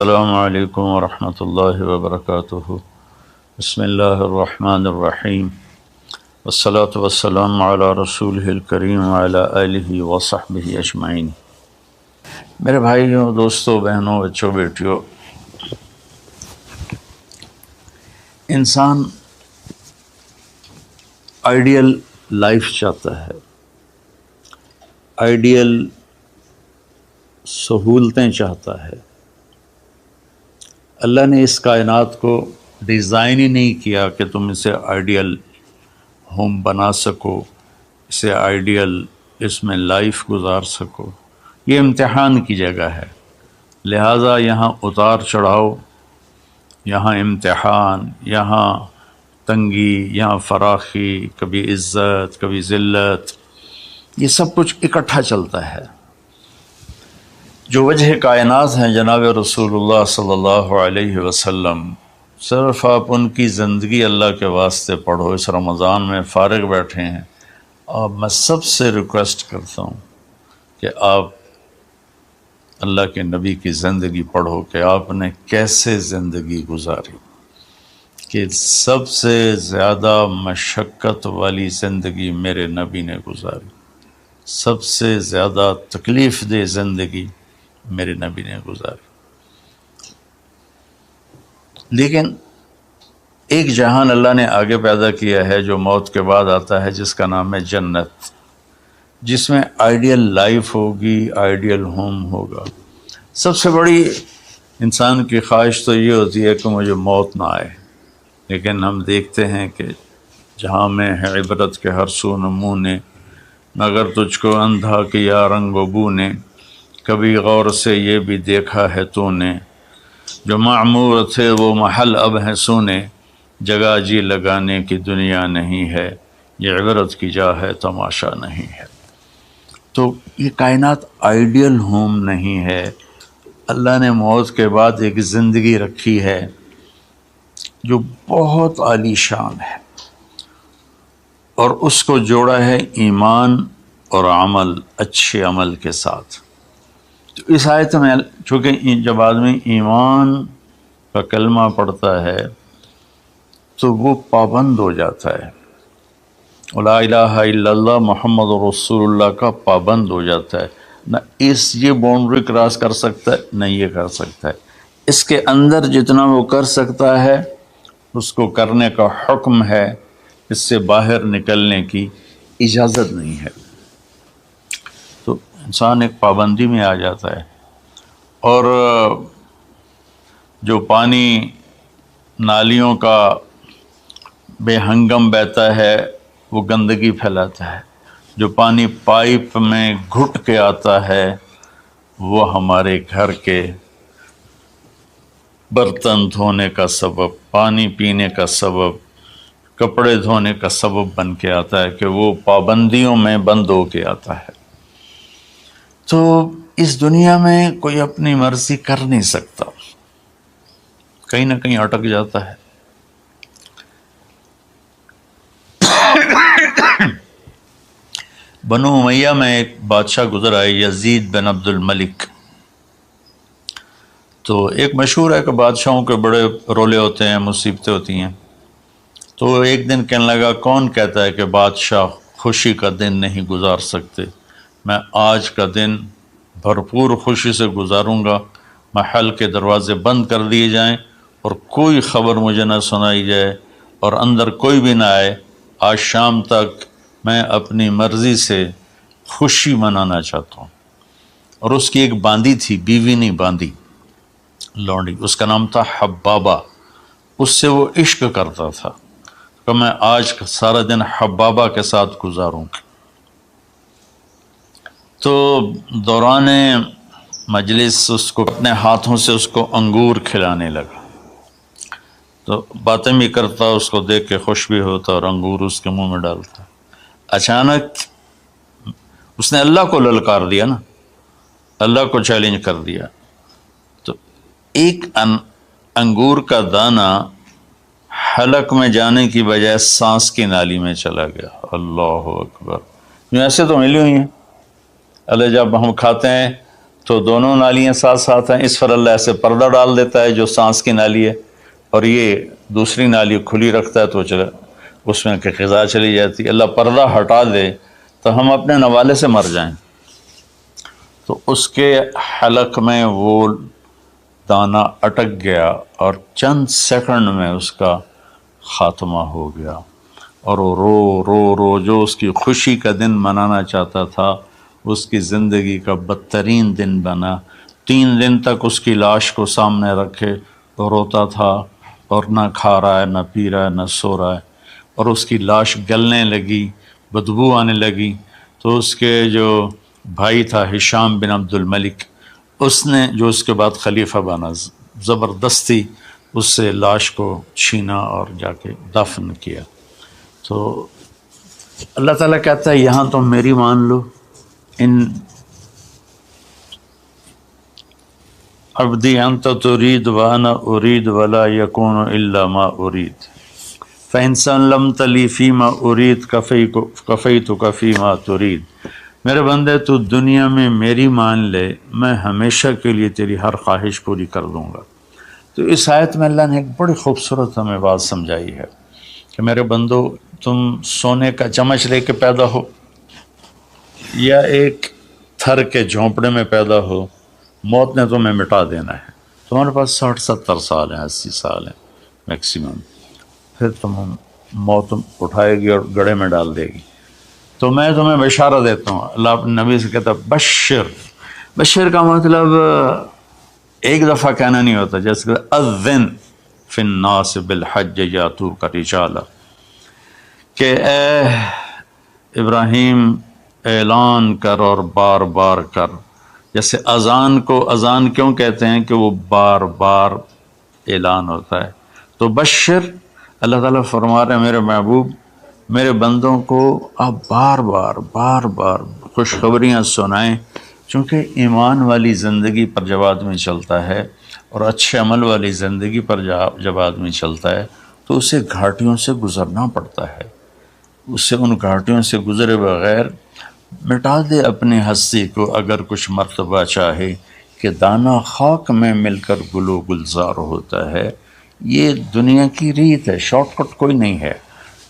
السلام علیکم ورحمۃ اللہ وبرکاتہ۔ بسم اللہ الرحمن الرحیم، والصلاة والسلام علی رسولہ الکریم وعلی آلہ وصحبہ اجمعین۔ میرے بھائیوں، دوستوں، بہنوں، بچوں، بیٹیوں، انسان آئیڈیل لائف چاہتا ہے، آئیڈیل سہولتیں چاہتا ہے۔ اللہ نے اس کائنات کو ڈیزائن ہی نہیں کیا کہ تم اسے آئیڈیل ہوم بنا سکو، اسے آئیڈیل اس میں لائف گزار سکو۔ یہ امتحان کی جگہ ہے، لہٰذا یہاں اتار چڑھاؤ، یہاں امتحان، یہاں تنگی، یہاں فراخی، کبھی عزت، کبھی ذلت، یہ سب کچھ اکٹھا چلتا ہے۔ جو وجہ کائنات ہیں جناب رسول اللہ صلی اللہ علیہ وسلم، صرف آپ ان کی زندگی اللہ کے واسطے پڑھو۔ اس رمضان میں فارغ بیٹھے ہیں، اور میں سب سے ریکویسٹ کرتا ہوں کہ آپ اللہ کے نبی کی زندگی پڑھو کہ آپ نے کیسے زندگی گزاری، کہ سب سے زیادہ مشقت والی زندگی میرے نبی نے گزاری، سب سے زیادہ تکلیف دہ زندگی میرے نبی نے گزاری۔ لیکن ایک جہان اللہ نے آگے پیدا کیا ہے جو موت کے بعد آتا ہے، جس کا نام ہے جنت، جس میں آئیڈیل لائف ہوگی، آئیڈیل ہوم ہوگا۔ سب سے بڑی انسان کی خواہش تو یہ ہوتی ہے کہ مجھے موت نہ آئے، لیکن ہم دیکھتے ہیں کہ جہاں میں ہے عبرت کے ہر سو نمونے، مگر تجھ کو اندھا کیا رنگ و بو نے، کبھی غور سے یہ بھی دیکھا ہے تو نے، جو معمور تھے وہ محل اب ہیں سونے، جگہ جی لگانے کی دنیا نہیں ہے، یہ عبرت کی جا ہے تماشا نہیں ہے۔ تو یہ کائنات آئیڈیل ہوم نہیں ہے۔ اللہ نے موت کے بعد ایک زندگی رکھی ہے جو بہت عالی شان ہے، اور اس کو جوڑا ہے ایمان اور عمل، اچھے عمل کے ساتھ۔ تو اس آیت میں چونکہ جب آدمی ایمان کا کلمہ پڑھتا ہے تو وہ پابند ہو جاتا ہے، لا الہ الا اللہ محمد رسول اللہ کا پابند ہو جاتا ہے، نہ یہ باؤنڈری کراس کر سکتا ہے، نہ یہ کر سکتا ہے۔ اس کے اندر جتنا وہ کر سکتا ہے اس کو کرنے کا حکم ہے، اس سے باہر نکلنے کی اجازت نہیں ہے۔ تو انسان ایک پابندی میں آ جاتا ہے، اور جو پانی نالیوں کا بے ہنگم بہتا ہے وہ گندگی پھیلاتا ہے، جو پانی پائپ میں گھٹ کے آتا ہے وہ ہمارے گھر کے برتن دھونے کا سبب، پانی پینے کا سبب، کپڑے دھونے کا سبب بن کے آتا ہے، کہ وہ پابندیوں میں بند ہو کے آتا ہے۔ تو اس دنیا میں کوئی اپنی مرضی کر نہیں سکتا، کہیں نہ کہیں اٹک جاتا ہے۔ بنو امیہ میں ایک بادشاہ گزر آئے، یزید بن عبد الملک۔ تو ایک مشہور ہے کہ بادشاہوں کے بڑے رولے ہوتے ہیں، مصیبتیں ہوتی ہیں۔ تو ایک دن کہنے لگا، کون کہتا ہے کہ بادشاہ خوشی کا دن نہیں گزار سکتے؟ میں آج کا دن بھرپور خوشی سے گزاروں گا، محل کے دروازے بند کر دیے جائیں اور کوئی خبر مجھے نہ سنائی جائے اور اندر کوئی بھی نہ آئے۔ آج شام تک میں اپنی مرضی سے خوشی منانا چاہتا ہوں۔ اور اس کی ایک باندی تھی، بیوی نہیں باندی، لونڈی، اس کا نام تھا حبابہ۔ اس سے وہ عشق کرتا تھا کہ میں آج سارا دن حبابہ کے ساتھ گزاروں گا۔ تو دوران مجلس اس کو اپنے ہاتھوں سے اس کو انگور کھلانے لگا، تو باتیں بھی کرتا، اس کو دیکھ کے خوش بھی ہوتا اور انگور اس کے منہ میں ڈالتا۔ اچانک اس نے اللہ کو للکار دیا نا، اللہ کو چیلنج کر دیا، تو ایک انگور کا دانہ حلق میں جانے کی بجائے سانس کی نالی میں چلا گیا۔ اللہ اکبر! ایسے تو ملی ہوئی ہیں، اللہ جب ہم کھاتے ہیں تو دونوں نالیاں ساتھ ساتھ ہیں، اس پر اللہ ایسے پردہ ڈال دیتا ہے جو سانس کی نالی ہے، اور یہ دوسری نالی کھلی رکھتا ہے تو چلے اس میں کہ غذا چلی جاتی ہے۔ اللہ پردہ ہٹا دے تو ہم اپنے نوالے سے مر جائیں، تو اس کے حلق میں وہ دانہ اٹک گیا اور چند سیکنڈ میں اس کا خاتمہ ہو گیا، اور وہ رو رو رو جو اس کی خوشی کا دن منانا چاہتا تھا اس کی زندگی کا بدترین دن بنا۔ 3 دن تک اس کی لاش کو سامنے رکھے تو روتا تھا، اور نہ کھا رہا ہے، نہ پی رہا ہے، نہ سو رہا ہے، اور اس کی لاش گلنے لگی، بدبو آنے لگی۔ تو اس کے جو بھائی تھا ہشام بن عبد الملک، اس نے جو اس کے بعد خلیفہ بنا، زبردستی اس سے لاش کو چھینا اور جا کے دفن کیا۔ تو اللہ تعالیٰ کہتا ہے یہاں تم میری مان لو، ان عبدی انت ترید وانا ارید ولا یکون الا ما ارید فإن سلمت لی فیما ارید کفیتک فیما ترید۔ میرے بندے تو دنیا میں میری مان لے، میں ہمیشہ کے لیے تیری ہر خواہش پوری کر دوں گا۔ تو اس آیت میں اللہ نے ایک بڑی خوبصورت ہمیں بات سمجھائی ہے کہ میرے بندو، تم سونے کا چمچ لے کے پیدا ہو یا ایک تھر کے جھونپڑے میں پیدا ہو، موت نے تمہیں مٹا دینا ہے۔ تمہارے پاس 60-70 سال ہیں، 80 سال ہیں میکسیمم، پھر تم موت اٹھائے گی اور گڑھے میں ڈال دے گی۔ تو میں تمہیں بشارہ دیتا ہوں، اللہ اپنے نبی سے کہتا ہے بشر کا مطلب ایک دفعہ کہنا نہیں ہوتا، جیسے کہ اذن فی الناس بالحج یاتوک رجالا، کہ اے ابراہیم اعلان کر اور بار بار کر۔ جیسے اذان کو اذان کیوں کہتے ہیں کہ وہ بار بار اعلان ہوتا ہے، تو بشر اللہ تعالیٰ فرما رہے ہیں میرے محبوب، میرے بندوں کو آپ بار بار خوشخبریاں سنائیں، چونکہ ایمان والی زندگی پر جب آدمی چلتا ہے اور اچھے عمل والی زندگی پر جب آدمی چلتا ہے تو اسے گھاٹیوں سے گزرنا پڑتا ہے، اسے ان گھاٹیوں سے گزرے بغیر مٹا دے اپنی ہستی کو اگر کچھ مرتبہ چاہے کہ دانہ خاک میں مل کر گل و گلزار ہوتا ہے۔ یہ دنیا کی ریت ہے، شارٹ کٹ کوئی نہیں ہے۔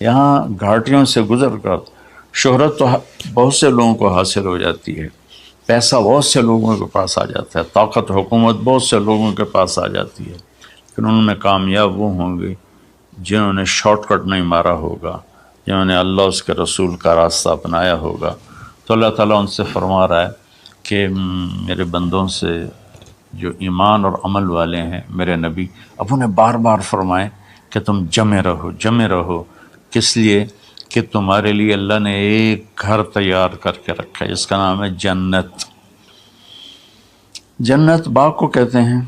یہاں گھاٹیوں سے گزر کر شہرت تو بہت سے لوگوں کو حاصل ہو جاتی ہے، پیسہ بہت سے لوگوں کے پاس آ جاتا ہے، طاقت حکومت بہت سے لوگوں کے پاس آ جاتی ہے، لیکن ان میں کامیاب وہ ہوں گے جنہوں نے شارٹ کٹ نہیں مارا ہوگا، جنہوں نے اللہ اس کے رسول کا راستہ اپنایا ہوگا۔ تو اللہ تعالیٰ ان سے فرما رہا ہے کہ میرے بندوں سے جو ایمان اور عمل والے ہیں، میرے نبی اب انہیں بار بار فرمائیں کہ تم جمے رہو، کس لیے کہ تمہارے لیے اللہ نے ایک گھر تیار کر کے رکھا ہے جس کا نام ہے جنت۔ جنت باغ کو کہتے ہیں،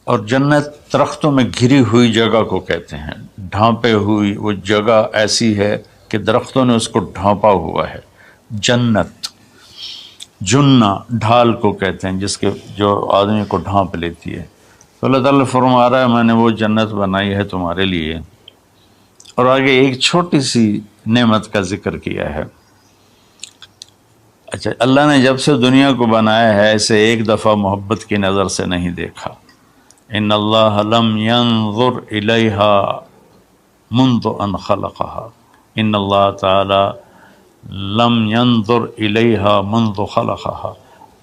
اور جنت درختوں میں گھری ہوئی جگہ کو کہتے ہیں، ڈھانپے ہوئی وہ جگہ ایسی ہے کہ درختوں نے اس کو ڈھانپا ہوا ہے۔ جنت جنہ ڈھال کو کہتے ہیں جس کے جو آدمی کو ڈھانپ لیتی ہے۔ تو اللہ تعالیٰ فرما رہا ہے میں نے وہ جنت بنائی ہے تمہارے لیے، اور آگے ایک چھوٹی سی نعمت کا ذکر کیا ہے۔ اچھا، اللہ نے جب سے دنیا کو بنایا ہے اسے ایک دفعہ محبت کی نظر سے نہیں دیکھا۔ ان اللہ لم ينظر الیہا منذ ان خلقها، ان اللہ تعالی لم ينظر الیہا منذ خلقها،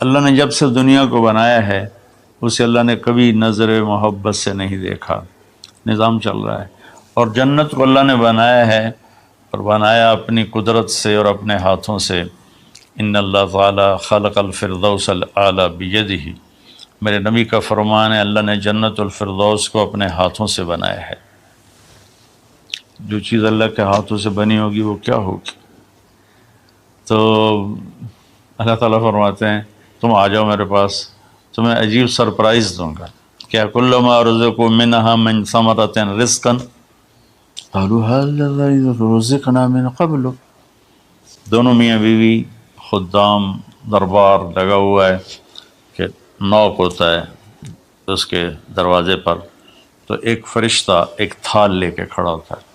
اللہ نے جب سے دنیا کو بنایا ہے اسے اللہ نے کبھی نظر محبت سے نہیں دیکھا۔ نظام چل رہا ہے، اور جنت کو اللہ نے بنایا ہے، اور بنایا اپنی قدرت سے اور اپنے ہاتھوں سے۔ ان اللہ تعالی خلق الفردوس الاعلی بیدہ، میرے نبی کا فرمان ہے اللہ نے جنت الفردوس کو اپنے ہاتھوں سے بنایا ہے۔ جو چیز اللہ کے ہاتھوں سے بنی ہوگی وہ کیا ہوگی؟ تو اللہ تعالیٰ فرماتے ہیں تم آ جاؤ میرے پاس، تمہیں عجیب سرپرائز دوں گا۔ کیا کل ما رزقوا منہا من ثمرۃ رزقا قالوا هذا رزقنا من قبل، دونوں میاں بیوی، خدام، دربار لگا ہوا ہے کہ نوک ہوتا ہے اس کے دروازے پر، تو ایک فرشتہ ایک تھال لے کے کھڑا ہوتا ہے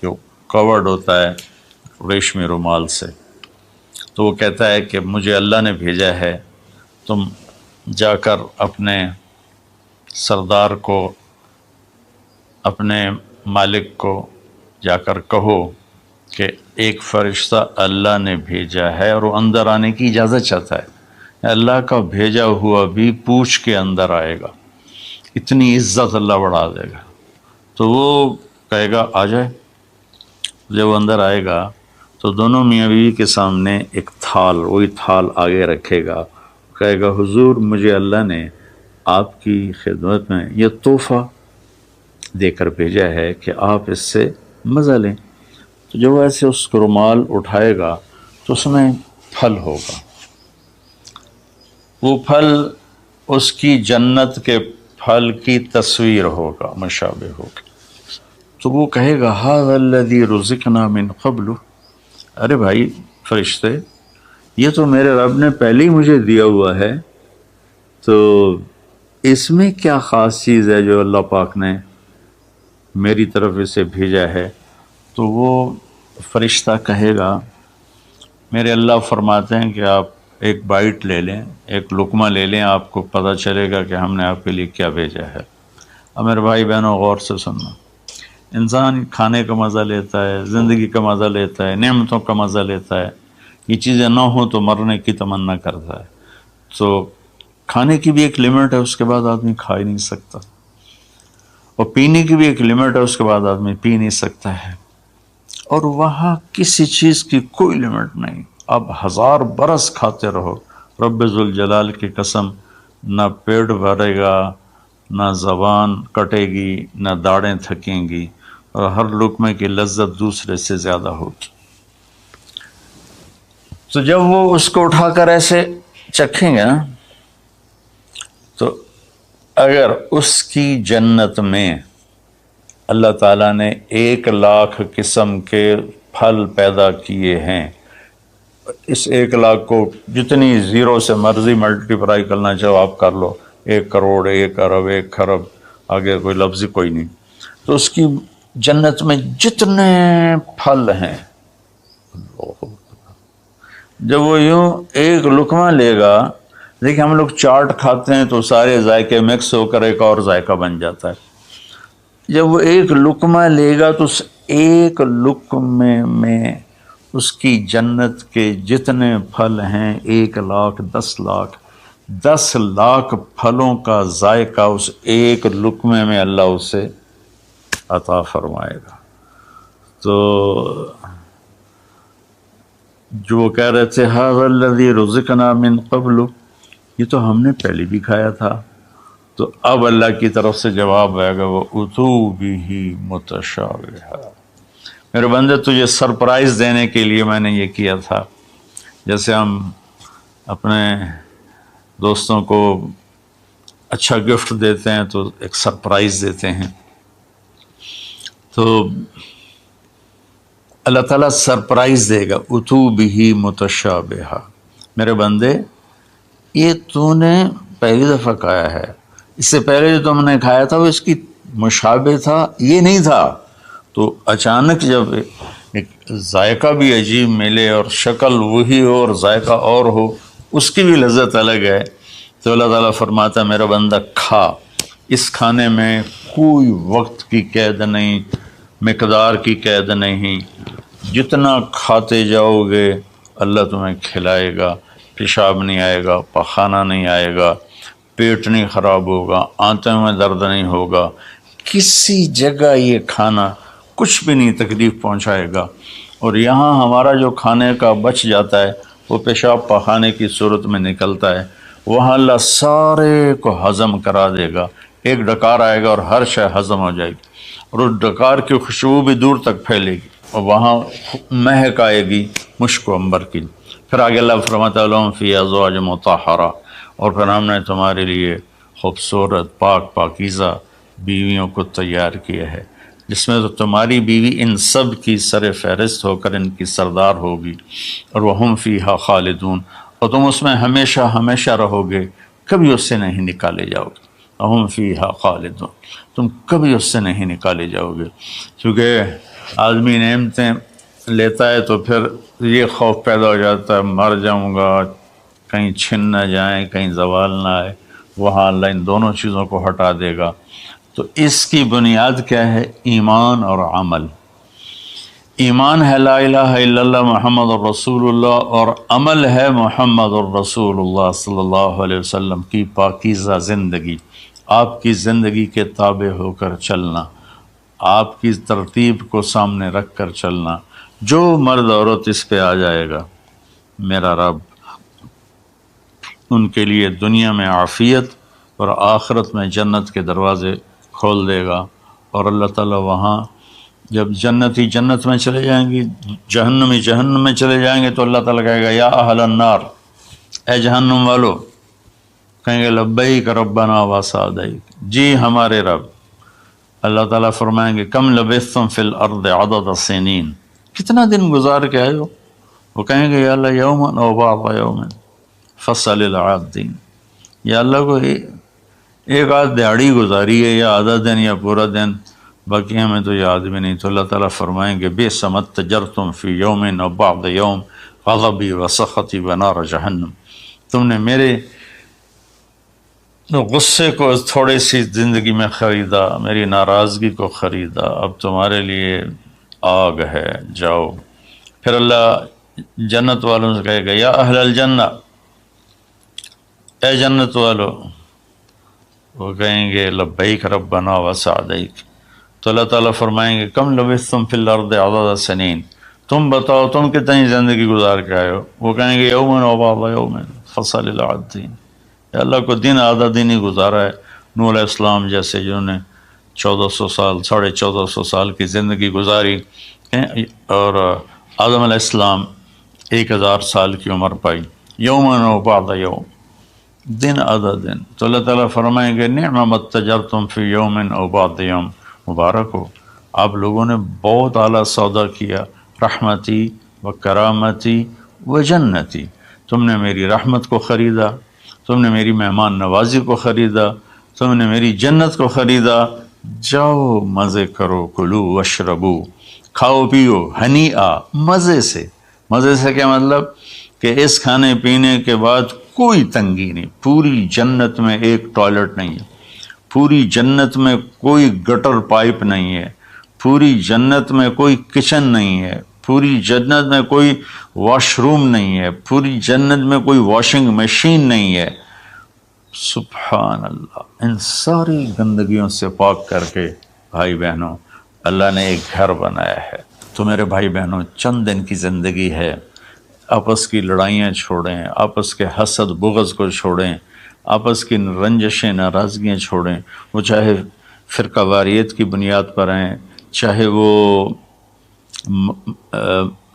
جو کورڈ ہوتا ہے ریشمی رومال سے، تو وہ کہتا ہے کہ مجھے اللہ نے بھیجا ہے، تم جا کر اپنے سردار کو، اپنے مالک کو جا کر کہو کہ ایک فرشتہ اللہ نے بھیجا ہے اور وہ اندر آنے کی اجازت چاہتا ہے، اللہ کا بھیجا ہوا بھی پوچھ کے اندر آئے گا، اتنی عزت اللہ بڑھا دے گا۔ تو وہ کہے گا آ جائے۔ جب وہ اندر آئے گا تو دونوں میاں بیوی کے سامنے ایک تھال، وہی تھال آگے رکھے گا، کہے گا حضور مجھے اللہ نے آپ کی خدمت میں یہ تحفہ دے کر بھیجا ہے کہ آپ اس سے مزہ لیں۔ تو جب ایسے اس کو رومال اٹھائے گا تو اس میں پھل ہوگا، وہ پھل اس کی جنت کے پھل کی تصویر ہوگا، مشابہ ہوگا۔ تو وہ کہے گا ھذا الذی رزقنا من قبل، ارے بھائی فرشتے یہ تو میرے رب نے پہلے ہی مجھے دیا ہوا ہے، تو اس میں کیا خاص چیز ہے جو اللہ پاک نے میری طرف اسے بھیجا ہے؟ تو وہ فرشتہ کہے گا میرے اللہ فرماتے ہیں کہ آپ ایک بائٹ لے لیں، ایک لقمہ لے لیں، آپ کو پتہ چلے گا کہ ہم نے آپ کے لیے کیا بھیجا ہے۔ اب میرے بھائی بہنوں غور سے سننا، انسان کھانے کا مزہ لیتا ہے، زندگی کا مزہ لیتا ہے، نعمتوں کا مزہ لیتا ہے، یہ چیزیں نہ ہوں تو مرنے کی تمنا کرتا ہے۔ تو کھانے کی بھی ایک لمٹ ہے، اس کے بعد آدمی کھا ہی نہیں سکتا، اور پینے کی بھی ایک لمٹ ہے، اس کے بعد آدمی پی نہیں سکتا ہے، اور وہاں کسی چیز کی کوئی لمٹ نہیں، اب 1000 برس کھاتے رہو، رب ذوالجلال کی قسم نہ پیٹ بھرے گا، نہ زبان کٹے گی، نہ داڑیں تھکیں گی، اور ہر لقمے کی لذت دوسرے سے زیادہ ہوگی۔ تو جب وہ اس کو اٹھا کر ایسے چکھیں گے نا، تو اگر اس کی جنت میں اللہ تعالیٰ نے 1,00,000 قسم کے پھل پیدا کیے ہیں، اس 1,00,000 کو جتنی زیرو سے مرضی ملٹیپلائی کرنا چاہو آپ کر لو، 1 کروڑ، 1 ارب، 1 خرب، آگے کوئی لفظ کوئی نہیں۔ تو اس کی جنت میں جتنے پھل ہیں، جب وہ یوں ایک لقمہ لے گا، دیکھیں ہم لوگ چاٹ کھاتے ہیں تو سارے ذائقے مکس ہو کر ایک اور ذائقہ بن جاتا ہے، جب وہ ایک لقمہ لے گا تو اس ایک لقمے میں اس کی جنت کے جتنے پھل ہیں 1,00,000، 10,00,000، 10,00,000 پھلوں کا ذائقہ اس ایک لقمے میں اللہ اسے عطا فرمائے گا۔ تو جو کہہ رہے تھے ھذا الذی رزقنا من قبل، یہ تو ہم نے پہلے بھی کھایا تھا، تو اب اللہ کی طرف سے جواب آئے گا وہ اتو بہ متشابہا، میرے بندے تجھے سرپرائز دینے کے لیے میں نے یہ کیا تھا، جیسے ہم اپنے دوستوں کو اچھا گفٹ دیتے ہیں تو ایک سرپرائز دیتے ہیں، تو اللہ تعالیٰ سرپرائز دے گا اتو بہ متشابہا، میرے بندے یہ تو نے پہلی دفعہ کھایا ہے، اس سے پہلے جو تم نے کھایا تھا وہ اس کی مشابہ تھا، یہ نہیں تھا۔ تو اچانک جب ایک ذائقہ بھی عجیب ملے اور شکل وہی ہو اور ذائقہ اور ہو، اس کی بھی لذت الگ ہے، تو اللہ تعالیٰ فرماتا ہے میرا بندہ کھا، اس کھانے میں کوئی وقت کی قید نہیں، مقدار کی قید نہیں، جتنا کھاتے جاؤ گے اللہ تمہیں کھلائے گا، پیشاب نہیں آئے گا، پخانہ نہیں آئے گا، پیٹ نہیں خراب ہوگا، آنتوں میں درد نہیں ہوگا، کسی جگہ یہ کھانا کچھ بھی نہیں تکلیف پہنچائے گا، اور یہاں ہمارا جو کھانے کا بچ جاتا ہے وہ پیشاب پخانے کی صورت میں نکلتا ہے، وہاں اللہ سارے کو ہضم کرا دے گا، ایک ڈکار آئے گا اور ہر شے ہضم ہو جائے گی، اور اس ڈکار کی خوشبو بھی دور تک پھیلے گی، اور وہاں مہک آئے گی مشک و عنبر کی۔ پھر آگے اللہ فرماتا ہے لہم فیہا ازواج مطہرہ، اور پھر ہم نے تمہارے لیے خوبصورت پاک پاکیزہ بیویوں کو تیار کیا ہے، جس میں تو تمہاری بیوی ان سب کی سر فہرست ہو کر ان کی سردار ہوگی، اور وہم فیہا خالدون، اور تم اس میں ہمیشہ ہمیشہ رہو گے، کبھی اس سے نہیں نکالے جاؤ گے، وہم فیہا خالدون، تم کبھی اس سے نہیں نکالے جاؤ گے، کیونکہ آدمی نعمتیں لیتا ہے تو پھر یہ خوف پیدا ہو جاتا ہے مر جاؤں گا، کہیں چھن نہ جائیں، کہیں زوال نہ آئے، وہاں اللہ ان دونوں چیزوں کو ہٹا دے گا۔ تو اس کی بنیاد کیا ہے؟ ایمان اور عمل۔ ایمان ہے لا الہ الا اللہ محمد الرسول اللہ، اور عمل ہے محمد الرسول اللہ صلی اللہ علیہ وسلم کی پاکیزہ زندگی، آپ کی زندگی کے تابع ہو کر چلنا، آپ کی ترتیب کو سامنے رکھ کر چلنا۔ جو مرد عورت اس پہ آ جائے گا، میرا رب ان کے لیے دنیا میں عافیت اور آخرت میں جنت کے دروازے کھول دے گا۔ اور اللہ تعالیٰ وہاں جب جنتی جنت میں چلے جائیں گی، جہنمی جہنم میں چلے جائیں گے، تو اللہ تعالیٰ کہے گا یا اہل النار، اے جہنم والو، کہیں گے لبیک ربنا وسعدیک، جی ہمارے رب۔ اللہ تعالیٰ فرمائیں گے کم لبثتم فی الارض عدد سنین، کتنا دن گزار کے آئے ہو؟ وہ کہیں گے یا اللہ یوما او بعض یوم فصل العادین، یا اللہ کو ایک آدھ دیہڑی گزاری ہے، یا آدھا دن یا پورا دن، باقی ہمیں تو یاد بھی نہیں۔ تو اللہ تعالیٰ فرمائیں گے بئس ما اتجرتم فی یوم او بعض یوم غضبی وسخطی ونار جہنم، تم نے میرے غصے کو تھوڑی سی زندگی میں خریدا، میری ناراضگی کو خریدا، اب تمہارے لیے آگ ہے، جاؤ۔ پھر اللہ جنت والوں سے کہے گا یا اہل الجنہ، اے جنت والو، وہ کہیں گے لبیک ربنا وسعدیک۔ تو اللہ تعالیٰ فرمائیں گے کم لبثتم فی الارض عدد سنین، تم بتاؤ تم کتنی زندگی گزار کے آئے ہو؟ وہ کہیں گے یومن و بعض یومن فصل العادین، یا اللہ کو دن آدھا دن ہی گزارا ہے۔ نوح علیہ السلام جیسے جنہوں نے 1400 سال 1450 سال کی زندگی گزاری، اور آدم علیہ السلام 1000 سال کی عمر پائی، یومن و بعض یوم، دن آدھا دن۔ تو اللہ تعالیٰ فرمائیں گے نعم ما اتجرتم فی یوم او بعض یوم، مبارک ہو، آپ لوگوں نے بہت اعلیٰ سودا کیا، رحمتی و کرامتی و جنتی، تم نے میری رحمت کو خریدا، تم نے میری مہمان نوازی کو خریدا، تم نے میری جنت کو خریدا، جاؤ مزے کرو، کلو واشربو، کھاؤ پیو، ہنیئا، مزے سے۔ مزے سے کیا مطلب؟ کہ اس کھانے پینے کے بعد کوئی تنگی نہیں، پوری جنت میں ایک ٹوائلٹ نہیں ہے، پوری جنت میں کوئی گٹر پائپ نہیں ہے، پوری جنت میں کوئی کچن نہیں ہے، پوری جنت میں کوئی واش روم نہیں ہے، پوری جنت میں کوئی واشنگ مشین نہیں ہے۔ سبحان اللہ، ان ساری گندگیوں سے پاک کر کے بھائی بہنوں اللہ نے ایک گھر بنایا ہے۔ تو میرے بھائی بہنوں چند دن کی زندگی ہے، آپس کی لڑائیاں چھوڑیں، آپس کے حسد بغض کو چھوڑیں، آپس کی رنجشیں ناراضگیاں چھوڑیں، وہ چاہے فرقہ واریت کی بنیاد پر ہیں، چاہے وہ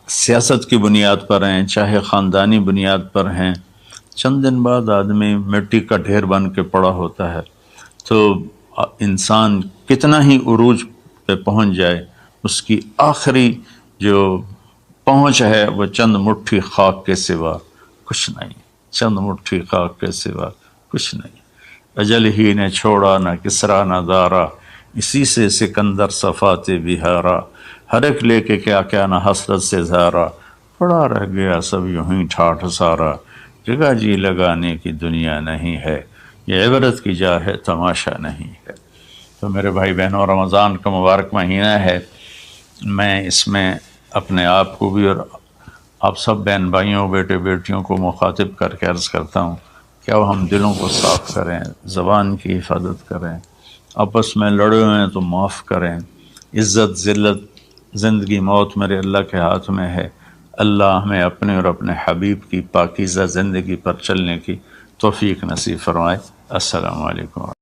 سیاست کی بنیاد پر ہیں، چاہے خاندانی بنیاد پر ہیں۔ چند دن بعد آدمی مٹی کا ڈھیر بن کے پڑا ہوتا ہے، تو انسان کتنا ہی عروج پہ پہنچ جائے، اس کی آخری جو پہنچ ہے وہ چند مٹھی خاک کے سوا کچھ نہیں، چند مٹھی خاک کے سوا کچھ نہیں۔ اجل ہی نے چھوڑا نہ کسرا نہ دارا، اسی سے سکندر صفات بہارا، ہر ایک لے کے کیا کیا نہ حسرت سے زارا، پڑا رہ گیا سب یوں ہی ٹھاٹھ سارا، جگہ جی لگانے کی دنیا نہیں ہے، یہ عبرت کی جا ہے تماشا نہیں ہے۔ تو میرے بھائی بہنوں رمضان کا مبارک مہینہ ہے، میں اس میں اپنے آپ کو بھی اور آپ سب بہن بھائیوں بیٹے بیٹیوں کو مخاطب کر کے عرض کرتا ہوں کہ اب ہم دلوں کو صاف کریں، زبان کی حفاظت کریں، آپس میں لڑے ہوئے ہیں تو معاف کریں، عزت ذلت زندگی موت میرے اللہ کے ہاتھ میں ہے۔ اللہ ہمیں اپنے اور اپنے حبیب کی پاکیزہ زندگی پر چلنے کی توفیق نصیب فرمائے۔ السلام علیکم۔